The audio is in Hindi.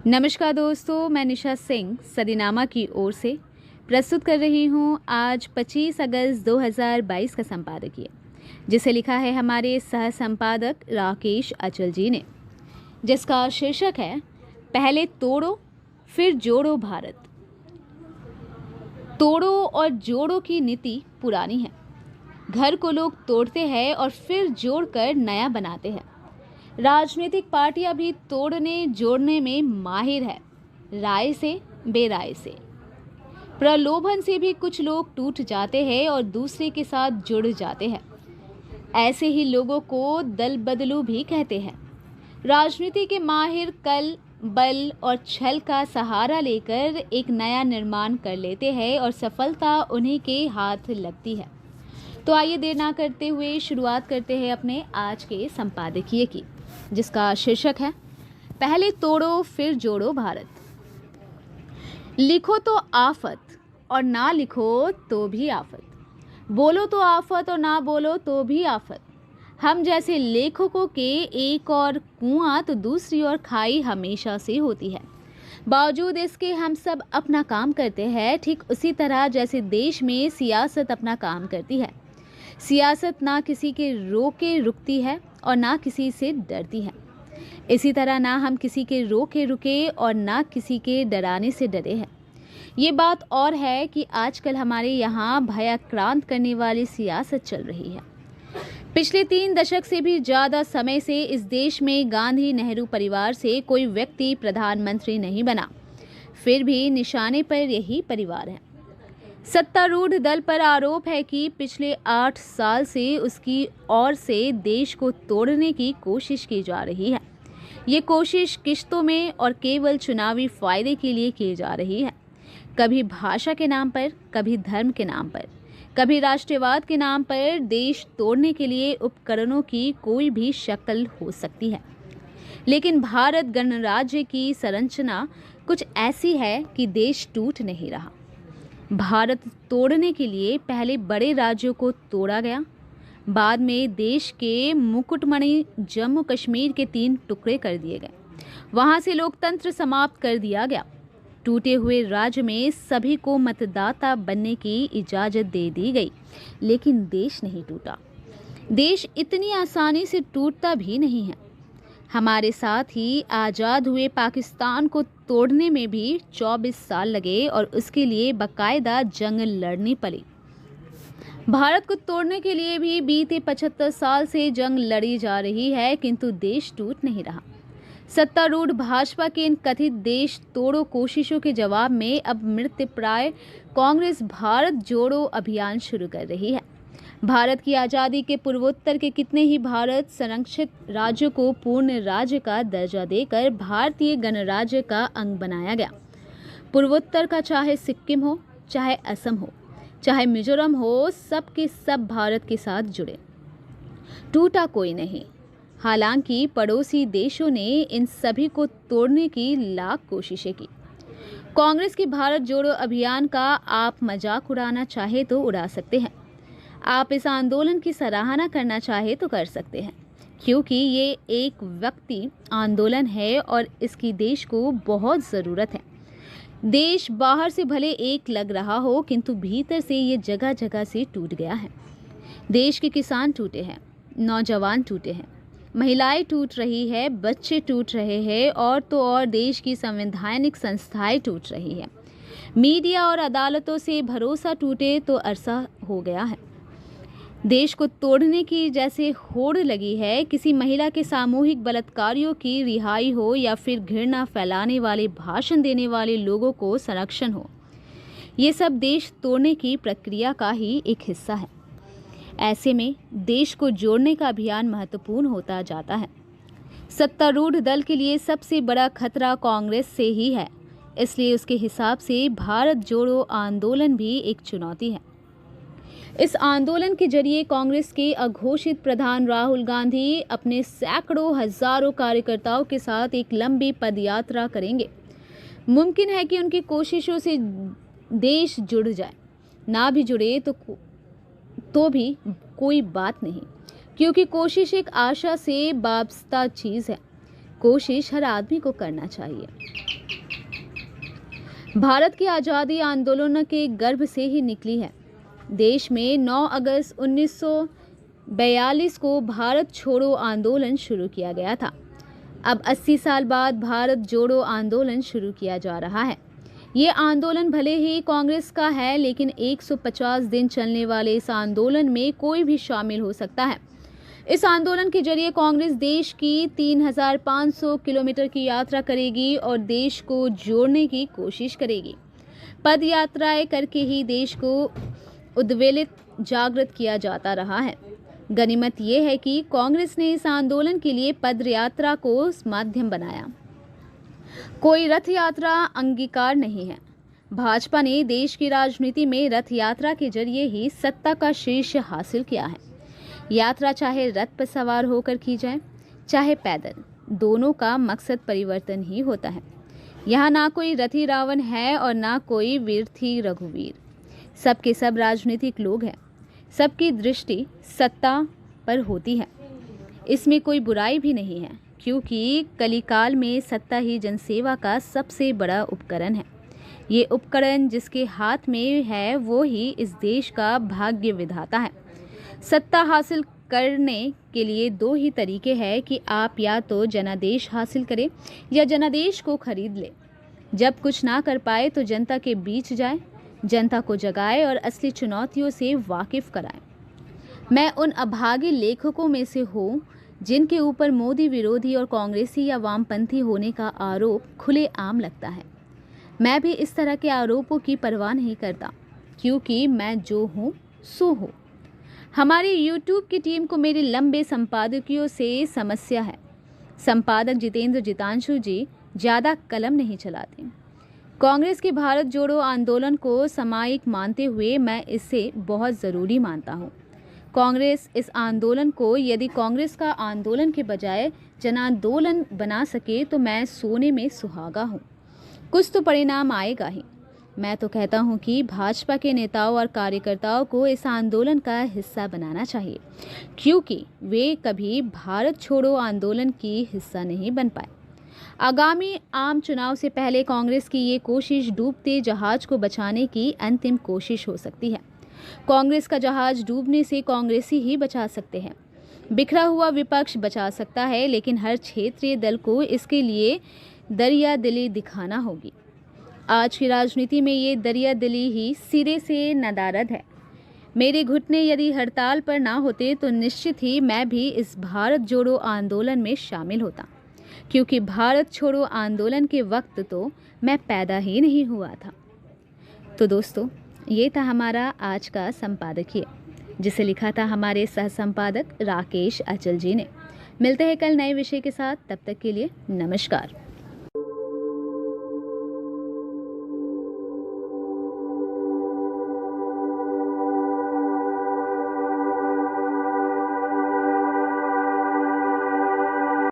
नमस्कार दोस्तों, मैं निशा सिंह सदीनामा की ओर से प्रस्तुत कर रही हूँ आज 25 अगस्त 2022 का संपादकीय, जिसे लिखा है हमारे सह संपादक राकेश अचल जी ने, जिसका शीर्षक है पहले तोड़ो फिर जोड़ो भारत। तोड़ो और जोड़ो की नीति पुरानी है। घर को लोग तोड़ते हैं और फिर जोड़कर नया बनाते हैं। राजनीतिक पार्टियां भी तोड़ने जोड़ने में माहिर है, राय से बेराय से। प्रलोभन से भी कुछ लोग टूट जाते हैं और दूसरे के साथ जुड़ जाते हैं। ऐसे ही लोगों को दल बदलू भी कहते हैं। राजनीति के माहिर कल बल और छल का सहारा लेकर एक नया निर्माण कर लेते हैं और सफलता उन्हीं के हाथ लगती है। तो आइए देर ना करते हुए शुरुआत करते हैं अपने आज के संपादकीय की, जिसका शीर्षक है पहले तोड़ो फिर जोड़ो भारत। लिखो तो आफत और ना लिखो तो भी आफत, बोलो तो आफत और ना बोलो तो भी आफत। हम जैसे लेखकों के एक और कुआं तो दूसरी ओर खाई हमेशा से होती है। बावजूद इसके हम सब अपना काम करते हैं, ठीक उसी तरह जैसे देश में सियासत अपना काम करती है। सियासत ना किसी के रोके रुकती है और ना किसी से डरती है। इसी तरह ना हम किसी के रोके रुके और ना किसी के डराने से डरे हैं। ये बात और है कि आजकल हमारे यहाँ भयाक्रांत करने वाली सियासत चल रही है। पिछले 3 दशक से भी ज़्यादा समय से इस देश में गांधी नेहरू परिवार से कोई व्यक्ति प्रधानमंत्री नहीं बना, फिर भी निशाने पर यही परिवार है। सत्तारूढ़ दल पर आरोप है कि पिछले 8 साल से उसकी ओर से देश को तोड़ने की कोशिश की जा रही है। ये कोशिश किश्तों में और केवल चुनावी फायदे के लिए की जा रही है। कभी भाषा के नाम पर, कभी धर्म के नाम पर, कभी राष्ट्रवाद के नाम पर देश तोड़ने के लिए उपकरणों की कोई भी शक्ल हो सकती है। लेकिन भारत गणराज्य की संरचना कुछ ऐसी है कि देश टूट नहीं रहा। भारत तोड़ने के लिए पहले बड़े राज्यों को तोड़ा गया, बाद में देश के मुकुटमणि जम्मू कश्मीर के 3 टुकड़े कर दिए गए। वहां से लोकतंत्र समाप्त कर दिया गया। टूटे हुए राज्य में सभी को मतदाता बनने की इजाजत दे दी गई, लेकिन देश नहीं टूटा। देश इतनी आसानी से टूटता भी नहीं है। हमारे साथ ही आज़ाद हुए पाकिस्तान को तोड़ने में भी 24 साल लगे और उसके लिए बाकायदा जंग लड़नी पड़ी। भारत को तोड़ने के लिए भी बीते 75 साल से जंग लड़ी जा रही है, किंतु देश टूट नहीं रहा। सत्तारूढ़ भाजपा के इन कथित देश तोड़ो कोशिशों के जवाब में अब मृतप्राय कांग्रेस भारत जोड़ो अभियान शुरू कर रही है। भारत की आज़ादी के पूर्वोत्तर के कितने ही भारत संरक्षित राज्यों को पूर्ण राज्य का दर्जा देकर भारतीय गणराज्य का अंग बनाया गया। पूर्वोत्तर का चाहे सिक्किम हो, चाहे असम हो, चाहे मिजोरम हो, सब के सब भारत के साथ जुड़े, टूटा कोई नहीं। हालांकि पड़ोसी देशों ने इन सभी को तोड़ने की लाख कोशिशें की। कांग्रेस की भारत जोड़ो अभियान का आप मजाक उड़ाना चाहे तो उड़ा सकते हैं। आप इस आंदोलन की सराहना करना चाहे तो कर सकते हैं, क्योंकि ये एक व्यक्ति आंदोलन है और इसकी देश को बहुत ज़रूरत है। देश बाहर से भले एक लग रहा हो, किंतु भीतर से ये जगह जगह से टूट गया है। देश के किसान टूटे हैं, नौजवान टूटे हैं, महिलाएं टूट रही है, बच्चे टूट रहे हैं और तो और देश की संवैधानिक संस्थाएं टूट रही है। मीडिया और अदालतों से भरोसा टूटे तो अरसा हो गया है। देश को तोड़ने की जैसे होड़ लगी है। किसी महिला के सामूहिक बलात्कारियों की रिहाई हो या फिर घृणा फैलाने वाले भाषण देने वाले लोगों को संरक्षण हो, ये सब देश तोड़ने की प्रक्रिया का ही एक हिस्सा है। ऐसे में देश को जोड़ने का अभियान महत्वपूर्ण होता जाता है। सत्तारूढ़ दल के लिए सबसे बड़ा खतरा कांग्रेस से ही है, इसलिए उसके हिसाब से भारत जोड़ो आंदोलन भी एक चुनौती है। इस आंदोलन के जरिए कांग्रेस के अघोषित प्रधान राहुल गांधी अपने सैकड़ों हजारों कार्यकर्ताओं के साथ एक लंबी पदयात्रा करेंगे। मुमकिन है कि उनकी कोशिशों से देश जुड़ जाए, ना भी जुड़े तो भी कोई बात नहीं, क्योंकि कोशिश एक आशा से वाबस्ता चीज़ है। कोशिश हर आदमी को करना चाहिए। भारत की आज़ादी आंदोलन के गर्भ से ही निकली है। देश में 9 अगस्त 1942 को भारत छोड़ो आंदोलन शुरू किया गया था। अब 80 साल बाद भारत जोड़ो आंदोलन शुरू किया जा रहा है। ये आंदोलन भले ही कांग्रेस का है, लेकिन 150 दिन चलने वाले इस आंदोलन में कोई भी शामिल हो सकता है। इस आंदोलन के जरिए कांग्रेस देश की 3500 किलोमीटर की यात्रा करेगी और देश को जोड़ने की कोशिश करेगी। पद यात्राएं करके ही देश को उद्वेलित जागृत किया जाता रहा है। गनीमत यह है कि कांग्रेस ने इस आंदोलन के लिए पद यात्रा को माध्यम बनाया। कोई रथ यात्रा अंगीकार नहीं है। भाजपा ने देश की राजनीति में रथ यात्रा के जरिए ही सत्ता का शीर्ष हासिल किया है। यात्रा चाहे रथ पर सवार होकर की जाए, चाहे पैदल, दोनों का मकसद परिवर्तन ही होता है। यहाँ ना कोई रथी रावण है और ना कोई वीरथी रघुवीर। सबके सब राजनीतिक लोग हैं। सबकी दृष्टि सत्ता पर होती है। इसमें कोई बुराई भी नहीं है, क्योंकि कलिकाल में सत्ता ही जनसेवा का सबसे बड़ा उपकरण है। ये उपकरण जिसके हाथ में है वो ही इस देश का भाग्य विधाता है। सत्ता हासिल करने के लिए 2 ही तरीके हैं कि आप या तो जनादेश हासिल करें या जनादेश को खरीद लें। जब कुछ ना कर पाए तो जनता के बीच जाए, जनता को जगाए और असली चुनौतियों से वाकिफ कराए। मैं उन अभागे लेखकों में से हूँ जिनके ऊपर मोदी विरोधी और कांग्रेसी या वामपंथी होने का आरोप खुलेआम लगता है। मैं भी इस तरह के आरोपों की परवाह नहीं करता, क्योंकि मैं जो हूँ सो हूँ। हमारी YouTube की टीम को मेरे लंबे संपादकीयों से समस्या है। संपादक जितेंद्र जितांशु जी ज़्यादा कलम नहीं चलाते। कांग्रेस के भारत जोड़ो आंदोलन को सामयिक मानते हुए मैं इसे बहुत ज़रूरी मानता हूँ। कांग्रेस इस आंदोलन को यदि कांग्रेस का आंदोलन के बजाय जनांदोलन बना सके तो मैं सोने में सुहागा हूँ। कुछ तो परिणाम आएगा ही। मैं तो कहता हूँ कि भाजपा के नेताओं और कार्यकर्ताओं को इस आंदोलन का हिस्सा बनाना चाहिए, क्योंकि वे कभी भारत छोड़ो आंदोलन की हिस्सा नहीं बन पाए। आगामी आम चुनाव से पहले कांग्रेस की ये कोशिश डूबते जहाज को बचाने की अंतिम कोशिश हो सकती है। कांग्रेस का जहाज डूबने से कांग्रेसी ही बचा सकते हैं। बिखरा हुआ विपक्ष बचा सकता है, लेकिन हर क्षेत्रीय दल को इसके लिए दरिया दिली दिखाना होगी। आज की राजनीति में ये दरिया दिली ही सिरे से नदारद है। मेरे घुटने यदि हड़ताल पर ना होते तो निश्चित ही मैं भी इस भारत जोड़ो आंदोलन में शामिल होता, क्योंकि भारत छोड़ो आंदोलन के वक्त तो मैं पैदा ही नहीं हुआ था। तो दोस्तों, ये था हमारा आज का संपादकीय, जिसे लिखा था हमारे सह संपादक राकेश अचल जी ने। मिलते हैं कल नए विषय के साथ, तब तक के लिए नमस्कार।